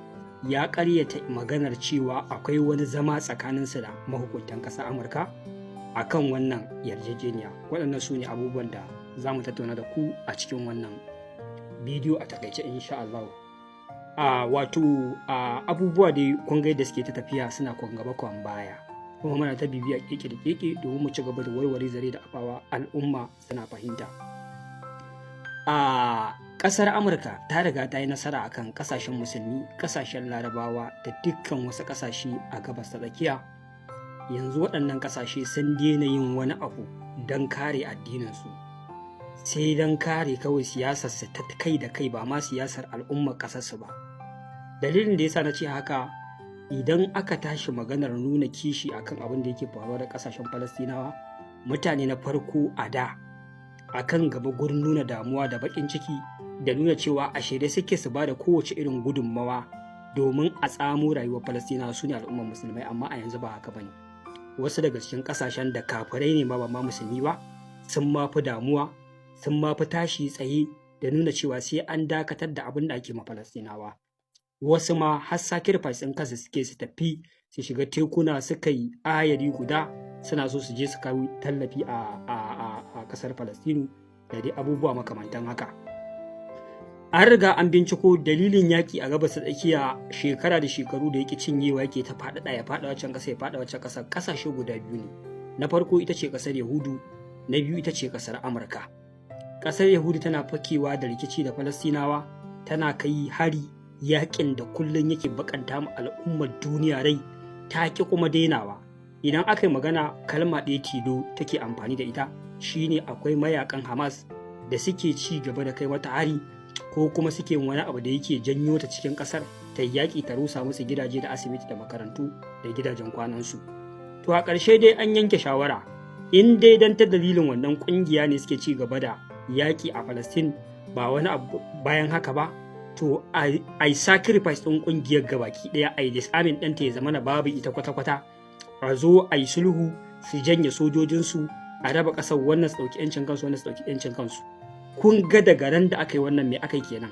ya ƙaryata maganar cewa akwai wani zama tsakaninsu da mahukuntan ƙasar Amurka akan wannan yarjejeniya. Waɗannan su ne abubuwan da za mu tattauna da ku a cikin wannan bidiyo a takaice insha Allah. Abubuwa da kun ga da suke ta tafiya suna kwan gaba kwan baya kuma muna ta bibiya keke da keke domin mu ci gaba da warware zare da abawa al'umma suna fahimta. Ƙasar Amurka ta riga ta yi nasara akan ƙasashen musulmi, ƙasashen Larabawa da dukkan wasu ƙasashe a gabas ta tsakiya. Yanzu waɗannan ƙasashe sun daina yin wani abu don kare addininsu sai don kare kawai siyasarsu ta kai da kai ba ma siyasar al'ummar ƙasarsu ba. Dalilin da yasa na ce haka idan aka tashi maganar nuna kishi akan abin da yake faruwa da ƙasashen Falastinawa, mutane na farko a da akan gaba gurin nuna damuwa da baƙin ciki da nuna cewa a shirye suke su ba da kowace irin gudunmawa domin a tsamo rayuwar Falastinawa su ne al'ummar musulmai, amma a yanzu ba haka bane. Wasu daga cikin ƙasashen da kafirai ne ma ba ma musulmi ba sun ma fi damuwa, sun ma fi tashi tsaye da nuna cewa sai an dakatar da abin da ake ma Falastinawa. Wasu ma har sacrifice ɗin kansu suke su tafi su shiga tekuna suka yi ayari guda suna so su je su kawo tallafi a ƙasar Falastinu da dai abubuwa makamantan haka. An riga an binciko dalilin yaƙi a gabas tsakiya shekara da shekaru da yake cinyewa yake ta faɗaɗa ya faɗa waccan ƙasa ya faɗa waccan ƙasa. Ƙasashe guda biyu ne. Na farko ita ce ƙasar Yahudu, na biyu ita ce ƙasar Amurka. Ƙasar Yahudu tana fakewa da rikici da Falastinawa, tana kai hari yaƙin da kullum yake bakanta ma al'ummar duniya rai, ta ƙi kuma dainawa. Idan aka yi magana kalma ɗaya tilo take amfani da ita shine akwai mayakan Hamas da suke ci gaba da kai mata hari ko kuma suke wani abu da yake janyo ta cikin ƙasar ta yaƙi ta rusa musu gidaje da asibiti da makarantu da gidajen kwanansu. To a ƙarshe dai an yanke shawara, in dai dan ta dalilin wannan ƙungiya ne suke ci gaba da yaƙi a Palestine ba wani abu bayan haka ba, to a yi sacrifice ɗin ƙungiyar gabaki ɗaya, a yi disarming ɗanta ya zama na babu ita kwata-kwata, a zo a yi sulhu su janye sojojinsu, a raba ƙasar, wannan su ɗauki 'yancin kansu, wannan su ɗauki 'yancin kansu. Kun ga daga ran da aka yi wannan me aka yi kenan?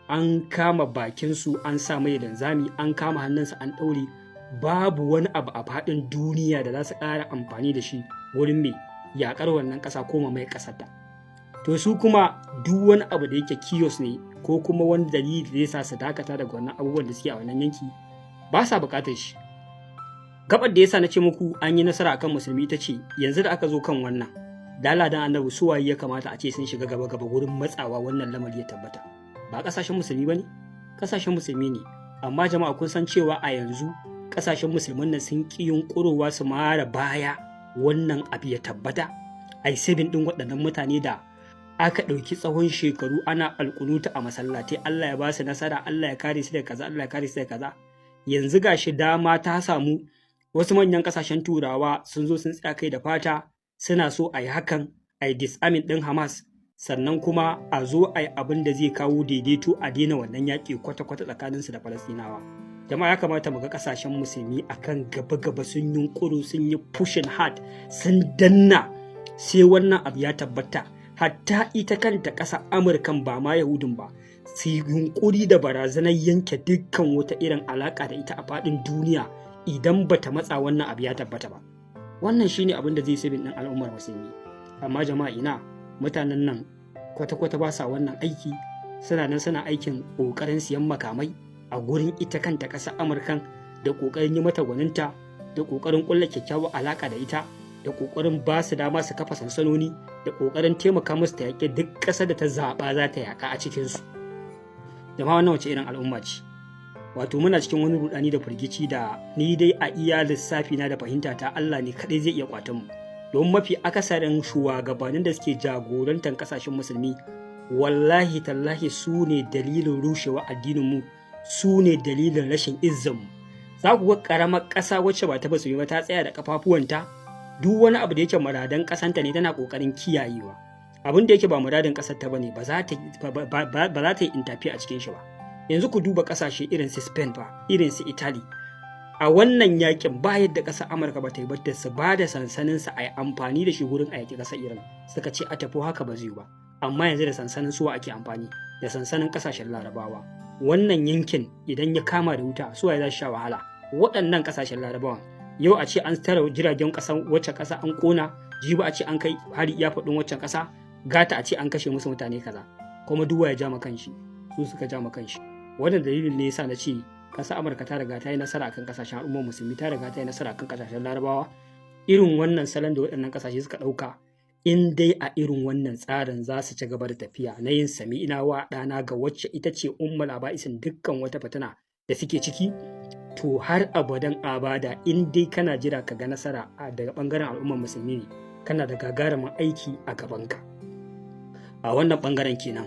An kama bakinsu, an sa mai linzami, an kama hannunsa an ɗaure, babu wani abu a faɗin duniya da za su ƙara amfani da shi wurin mai yaƙar wannan ƙasa ko mai ƙasar ta. To su kuma duk wani abu da yake kiyos ne ko kuma wani dalili da zai sa su dakata daga wannan abubuwan da suke a wannan yanki ba sa buƙatar shi. Gabar da yasa na ce muku an yi nasara akan musulmi ita ce yanzu da aka zo kan wannan, dala dan annabi suwaye ya kamata a ce sun shiga gaba-gaba wurin matsawa wannan lamari ya tabbata. Ba ƙasashen musulmi ba ne? Ƙasashen musulmi ne, amma jama'a kun san cewa a yanzu ƙasashen musulman nan sun ƙi yunƙurowa su mara baya wannan abu ya tabbata. Ai sabin ɗin waɗannan mutane da aka ɗauki tsawon shekaru ana alƙunuta a masallatai, Allah ya ba su nasara, Allah ya kare su da kaza, Allah ya kare su da kaza. Yanzu gashi dama ta samu, wasu manyan ƙasashen turawa sun zo sun tsaya kai da fata, suna so a yi hakan, a yi disarming ɗin Hamas, sannan kuma a zo a yi abin da zai kawo daidaito a daina wannan yaƙi kwata-kwata tsakaninsu da Falastinawa. Jama'a ya kamata mu ga ƙasashen musulmi akan gaba-gaba sun yunƙuru, sun yi pushing hard, sun danna sai wannan abu ya tabbata. Hatta ita kanta ƙasa Amurkan ba ma Yahudun ba, su yunƙuri da barazanar yanke dukkan wata irin alaƙa da ita a faɗin duniya idan bata matsa wannan abu ya tabbata ba. Wannan shine abin da zai sabin ɗin al'ummar musulmi. Amma jama'a ina mutanen nan kwata-kwata ba sa wannan aiki, suna nan suna aikin ƙoƙarin siyan makamai a gurin ita kanta ƙasar Amurkan, da ƙoƙarin yi mata gwaninta, da ƙoƙarin ƙulla kyakkyawar alaƙa da ita, da ƙoƙarin ba su dama su kafa sansanoni, da ƙoƙarin taimaka musu ta yaƙi duk ƙasar da ta zaɓa za ta yaƙa a cikinsu. Jama'a wannan wace irin al'umma ce? Wato muna cikin wani rudani da firgici da ni dai a iya lissafi na da fahimta ta Allah ne kaɗai zai iya kwatan mu. Don mafi akasarin shugabannin da suke jagorantar ƙasashen musulmi, wallahi tallahi su ne dalilin rushewa addinin mu, su ne dalilin rashin izzan mu. Za ku ga ƙaramar ƙasa wacce ba ta musulmi ba ta tsaya da kafafuwanta, duk wani abu da yake muradin ƙasanta ne tana ƙoƙarin kiyayewa. Abin da yake ba muradin ƙasar ta bane ba za ta yi intafi a cikin shi ba. Yanzu ku duba ƙasashe irin su Spain ba, irin su Italy. A wannan yakin ba yadda ƙasar Amurka ba ta yi ba da su ba da sansanin sa a yi amfani da shi gurin a yaƙi ƙasar Iran. Suka ce a tafi haka ba zai ba. Amma yanzu da sansanin suwa ake amfani, da sansanin ƙasashen Larabawa. Wannan yankin idan ya kama da wuta suwa za su sha wahala. Waɗannan ƙasashen Larabawan yau a ce an tara jiragen ƙasa wacce ƙasa an ƙona, jibi a ce an kai hari iya faɗin waccan ƙasa, gata a ce an kashe musu mutane kaza, kuma duwa ya ja ma kanshi, su suka ja ma kanshi. Wannan dalilin ne yasa na ce ƙasar Amurka ta riga ta yi nasara akan ƙasashen al'ummar musulmi, ta riga ta yi nasara akan ƙasashen Larabawa. Irin wannan salon da waɗannan ƙasashe suka ɗauka, in dai a irin wannan tsarin za su ci gaba da tafiya na yin sami ina wa ɗana ga wacce ita ce ummul aba'isin dukkan wata fitina da suke ciki, to har abadan abada in dai kana jira ka ga nasara daga ɓangaren al'ummar musulmi ne, kana da gagarumin aiki a gabanka. A wannan ɓangaren kenan.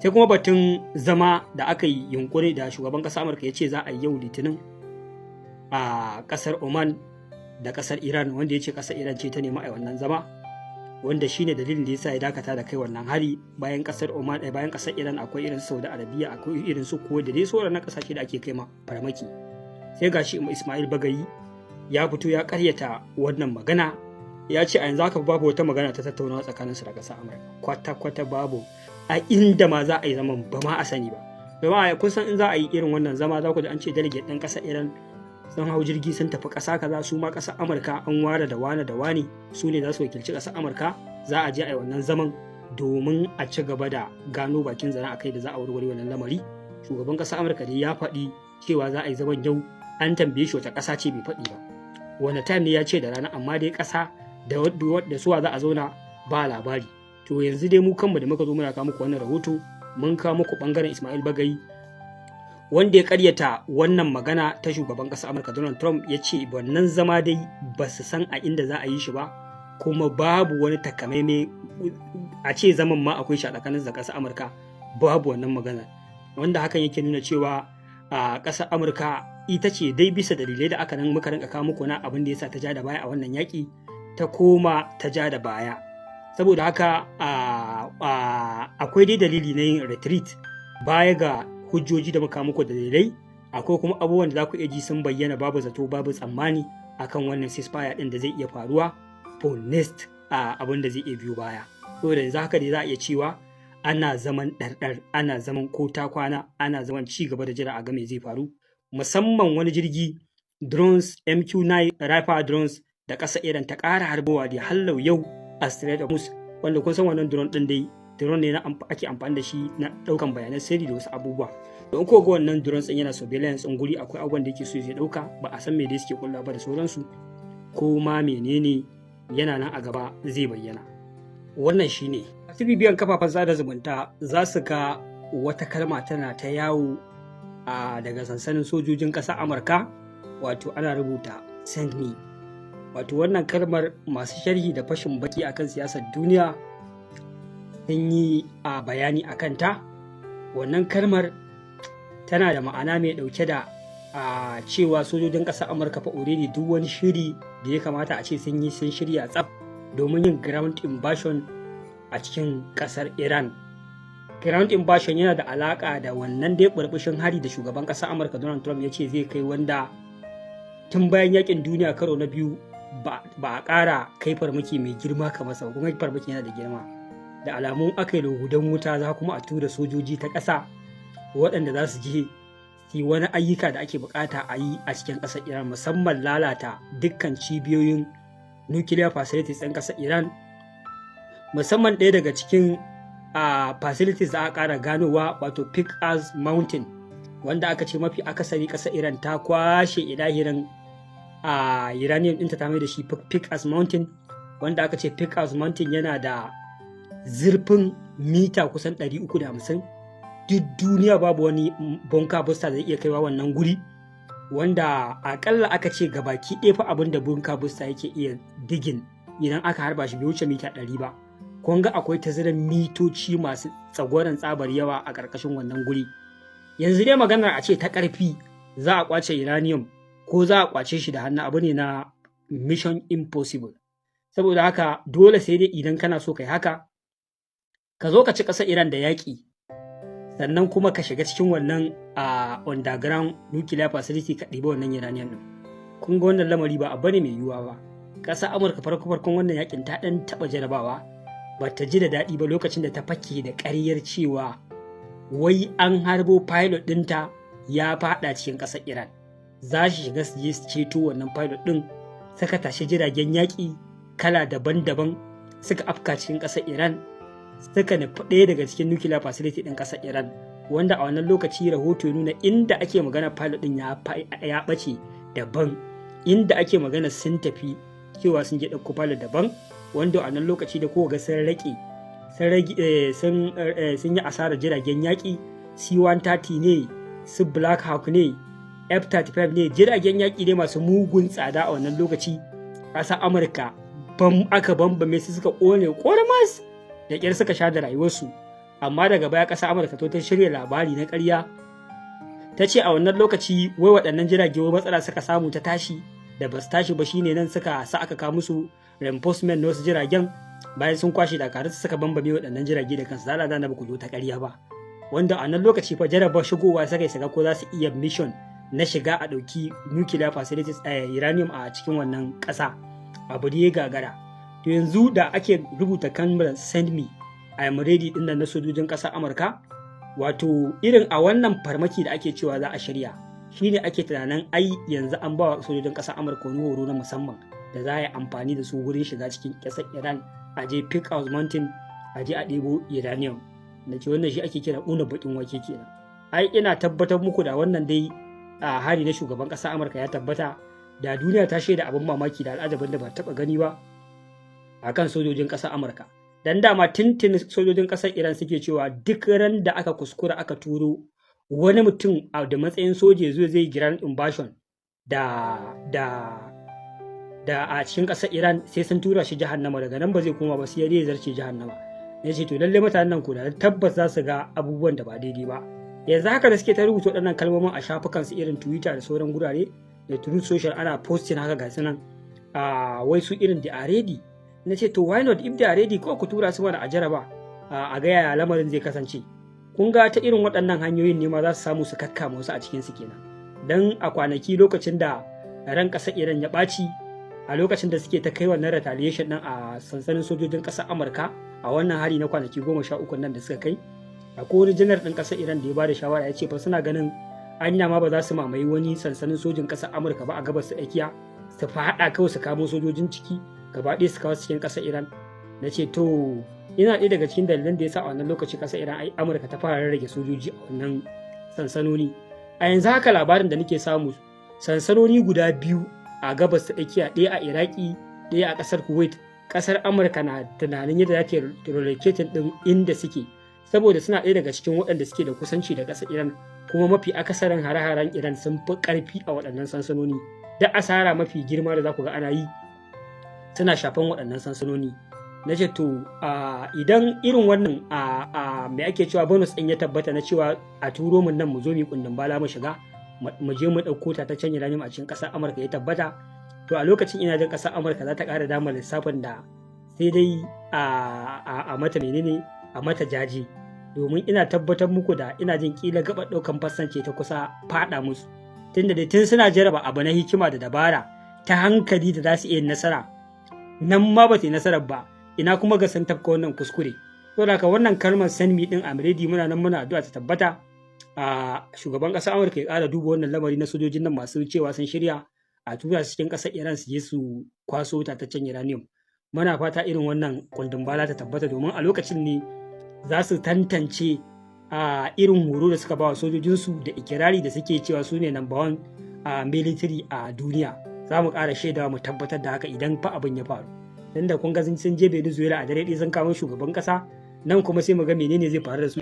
Sai kuma batun zama da aka yi yunkuri da shugaban ƙasar Amurka ya ce za a yi yau Litinin a ƙasar Oman da ƙasar Iran, wanda ya ce ƙasar Iran ce ta nema a wannan zama, wanda shine dalilin da yasa ya dakata da kai wannan hari. Bayan ƙasar Oman, bayan ƙasar Iran akwai irin Saudi Arabia, akwai irin su Kuwait da dai sauran ƙasashe da ake kai ma farmaki. Sai gashi Ismail Bagayi ya fito ya ƙaryata wannan magana, ya ce a yanzu haka babu wata magana ta tattaunawa tsakaninsu da ƙasar Amurka, kwata-kwata babu. A inda ma za a yi zaman ba ma a sani ba. Domin kun san in za a yi irin wannan zama za ku ji an ce delegate ɗin ƙasar Iran sun hau jirgi sun tafi ƙasa kaza, su ma ƙasar Amurka an ware da wani su ne za su wakilci ƙasar Amurka, za a je a yi wannan zaman domin a ci gaba da gano bakin zaren a kai da za a warware wannan lamari. Shugaban ƙasar Amurka dai ya faɗi cewa za a yi zaman yau, an tambaye shi wata ƙasa ce bai faɗi ba. Wani time ne ya ce da rana, amma dai ƙasa da suwa za a zauna ba labari. To yanzu dai mu kanmu da muka zo muna kawo muku wannan rahoto, mun kawo muku bangaren Ismail Bagayi wanda ya karyata wannan magana ta shugaban ƙasar Amurka Donald Trump. Ya ce wannan zama dai ba su san a inda za a yi shi ba, kuma babu wani takamaimai a ce zaman ma akwai shi a tsakanin da ƙasar Amurka, babu wannan magana, wanda hakan yake nuna cewa a ƙasar Amurka ita ce dai bisa dalilai da aka nan muka rinka kawo muku na abin da yasa ta ja da baya a wannan yaƙi ta koma ta ja da baya. Saboda haka akwai dai dalili na yin retreat baya ga hujjoji da muka muku da dalilai, akwai kuma abubuwan da za ku iya ji sun bayyana babu zato babu tsammani akan wannan ceasefire din da zai iya faruwa for next abin da zai iya biyo baya. Saboda yanzu haka dai za a iya cewa ana zaman ɗarɗar, ana zaman ko ta kwana, ana zaman ci gaba da jira a ga me zai faru, musamman wani jirgi drones MQ-9 Rafale drones da ƙasa Iran ta ƙara harbowa da hallau yau a Strait of Hormuz, wanda kun san wannan drone ɗin dai drone ne na ake amfani da shi na ɗaukan bayanan sirri da wasu abubuwa. Don ko ga wannan drone ɗin yana surveillance ɗin guri, akwai abubuwan da yake so zai ɗauka, ba a san me dai suke kulla ba da sauransu, ko ma menene yana nan a gaba zai bayyana. Wannan shine masu bibiyan kafafen sada zumunta za su ga wata kalma tana ta yawo daga sansanin sojojin ƙasar Amurka, wato ana rubuta send me. Wato wannan kalmar masu sharhi da fashin baki akan siyasar duniya sun yi bayani a kanta. Wannan kalmar tana da ma'ana mai ɗauke da cewa sojojin ƙasar Amurka fa already duk wani shiri da ya kamata a ce sun shirya tsaf domin yin ground invasion a cikin ƙasar Iran. Ground invasion yana da alaƙa da wannan dai burbushin hari da shugaban ƙasar Amurka Donald Trump ya ce zai kai, wanda tun bayan yakin duniya karo na biyu ba a ƙara kai farmaki mai girma kamar sa, kuma farmaki yana da girma. Da alamun aka yi lugudan wuta za kuma a tura sojoji ta ƙasa waɗanda za su je su yi wani ayyuka da ake buƙata a yi a cikin ƙasar Iran, musamman lalata dukkan cibiyoyin nuclear facilities ɗin ƙasar Iran, musamman ɗaya daga cikin facilities da aka ƙara ganowa wato Pickett's Mountain, wanda aka ce mafi akasari ƙasar Iran ta kwashe ilahirin uranium ɗinta ta mai da shi Pickett's Mountain, wanda aka ce Pickett's Mountain yana da zurfin mita kusan 350. Duk duniya babu wani bunker buster da zai iya kaiwa wannan guri, wanda akalla aka ce gabaki ɗaya fa abin da bunker buster yake iya digin idan aka harba shi bai wuce mita 100 ba. Kun ga akwai tazarar mitoci masu tsagoran tsabar yawa a ƙarƙashin wannan guri. Yanzu dai maganar a ce ta ƙarfi za a kwace uranium ko za a kwace shi da hannu abu ne na mission impossible. Saboda haka dole sai dai idan kana so kai haka ka zo ka ci ƙasar Iran da yaƙi, sannan kuma ka shiga cikin wannan underground nuclear facility ka ɗiba wannan uranium ɗin. Kun ga wannan lamari ba abu ne mai yiwuwa ba. Ƙasar Amurka farkon wannan yaƙin ta ɗan taɓa jarabawa, ba ta ji da daɗi ba lokacin da ta fake da ƙaryar cewa wai an harbo pilot ɗinta ya faɗa cikin ƙasar Iran. Za shi shiga su je su ceto wannan pilot ɗin, suka tashi jiragen yaƙi kala daban-daban suka afka cikin ƙasar Iran, suka nufi ɗaya daga cikin nuclear facility ɗin ƙasar Iran, wanda a wannan lokaci rahoto ya nuna inda ake magana pilot ɗin ya ɓace daban, inda ake magana sun tafi cewa sun je ɗauko pilot daban, wanda a nan lokaci da kowa ga sun yi asarar jiragen yaƙi C-130 ne, su Black Hawk ne, F-35 ne, jiragen yaƙi ne masu mugun tsada a wannan lokaci. Ƙasar Amurka aka bambame su suka ƙone ƙormas da ƙyar suka sha da rayuwarsu. Amma daga baya ƙasar Amurka ta shirya labari na ƙarya, ta ce a wannan lokaci wai waɗannan jirage wai matsala suka samu ta tashi, da ba su tashi ba shine nan suka sa aka kawo musu reinforcement na wasu jiragen, bayan sun kwashe dakarun suka bambame waɗannan jirage da kansu. Zala na ba ku ta ƙarya ba, wanda a nan lokaci fa jaraba shigowa suka shiga ko za su iya mission na shiga a ɗauki nuclear facilities uranium a cikin wannan ƙasa, abu da ya gagara. To yanzu da ake rubuta kalmar send me I am ready ɗin na sojojin ƙasar Amurka, wato irin a wannan farmaki da ake cewa za a shirya shine ake tunanin ai yanzu an ba wa sojojin ƙasar Amurka wani horo na musamman da za a yi amfani da su wurin shiga cikin ƙasar Iran, a je Pickett's Mountain, a je a ɗebo uranium. Da ke wannan shi ake kira ƙuna baƙin wake kenan. Ai ina tabbatar muku da wannan dai a hari na shugaban ƙasar Amurka ya tabbata, da duniya ta shaida abin mamaki da al'ajabin da ba taɓa gani ba akan sojojin ƙasar Amurka. Dan dama tuntuni sojojin ƙasar Iran suke cewa duk ran da aka kuskura aka turo wani mutum da matsayin soja zai grand invasion da a cikin ƙasar Iran, sai sun tura shi jahannama, daga nan ba zai koma ba sai ya zarce jahannama. Ya ce to lalle mutanen nan ko da tabbas za su ga abubuwan da ba daidai ba. yanzu haka da suke ta rubuta waɗannan kalmomin a shafukan su irin Twitter da sauran gurare da Truth Social ana posting haka ga su nan wai su irin da ready na ce to why not if they are ready ko ku tura su mana a jaraba a ga yaya lamarin zai kasance. Kun ga ta irin waɗannan hanyoyin ne ma za su samu su kakkama wasu a cikin su kenan. Dan a kwanaki lokacin da ran ƙasar Iran ya ɓaci a lokacin da suke ta kai wannan retaliation ɗin a sansanin sojojin ƙasar Amurka a wannan hari na kwanaki 13 nan da suka kai, akwai wani janar ɗin ƙasar Iran da ya bada shawara ya ce fa suna ganin anya ma ba za su mamaye wani sansanin sojin ƙasar Amurka ba a gabas ta tsakiya, su faɗa kawai su kamo sojojin ciki gaba ɗaya su kawo cikin ƙasar Iran. Na ce to yana ɗaya daga cikin dalilan da ya sa a wannan lokaci ƙasar Iran Amurka ta fara rarrage sojoji a wannan sansanoni. A yanzu haka labarin da nake samu sansanoni guda biyu a gabas ta tsakiya, ɗaya a Iraki ɗaya a ƙasar Kuwait, ƙasar Amurka na tunanin yadda za ta relocating ɗin inda suke saboda suna ɗaya daga cikin waɗanda suke da kusanci da ƙasar Iran, kuma mafi akasarin hare-haren Iran sun fi ƙarfi a waɗannan sansanoni. Da asara mafi girma da za ku ga ana yi suna shafan waɗannan sansanoni. Na ce to idan irin wannan mai ake cewa bonus ɗin ya tabbata na cewa a turo mun nan mu zo mu kundin bala mu shiga mu je mu ɗauko ta can uranium a cikin ƙasar Amurka ya tabbata, to a lokacin ina jin ƙasar Amurka za ta ƙara dama lissafin da sai dai a mata menene a mata jaji, domin ina tabbatar muku da ina jin kila gaba ɗaukan fassance ta kusa faɗa musu, tunda dai tun suna jaraba abu na hikima da dabara ta hankali da za su iya nasara nan ma ba ta yi nasarar ba, ina kuma ga san tafka wannan kuskure. Saboda haka wannan kalmar send me din Amredi muna nan muna addu'a ta tabbata a shugaban ƙasar Amurka ya ƙara duba wannan lamari na sojojin nan masu cewa sun shirya a tura su cikin ƙasar Iran su je su kwaso tataccen uranium. Muna fata irin wannan kundin bala ta tabbata domin a lokacin ne za su tantance irin horo da suka ba wa sojojinsu da ikirari da suke cewa su ne number one military a duniya. Za mu ƙara shaidawa mu tabbatar da haka idan fa abin ya faru. Dan da kun ga sun je Venezuela a dare ɗaya sun kamo shugaban ƙasa, nan kuma sai mu ga menene zai faru da su.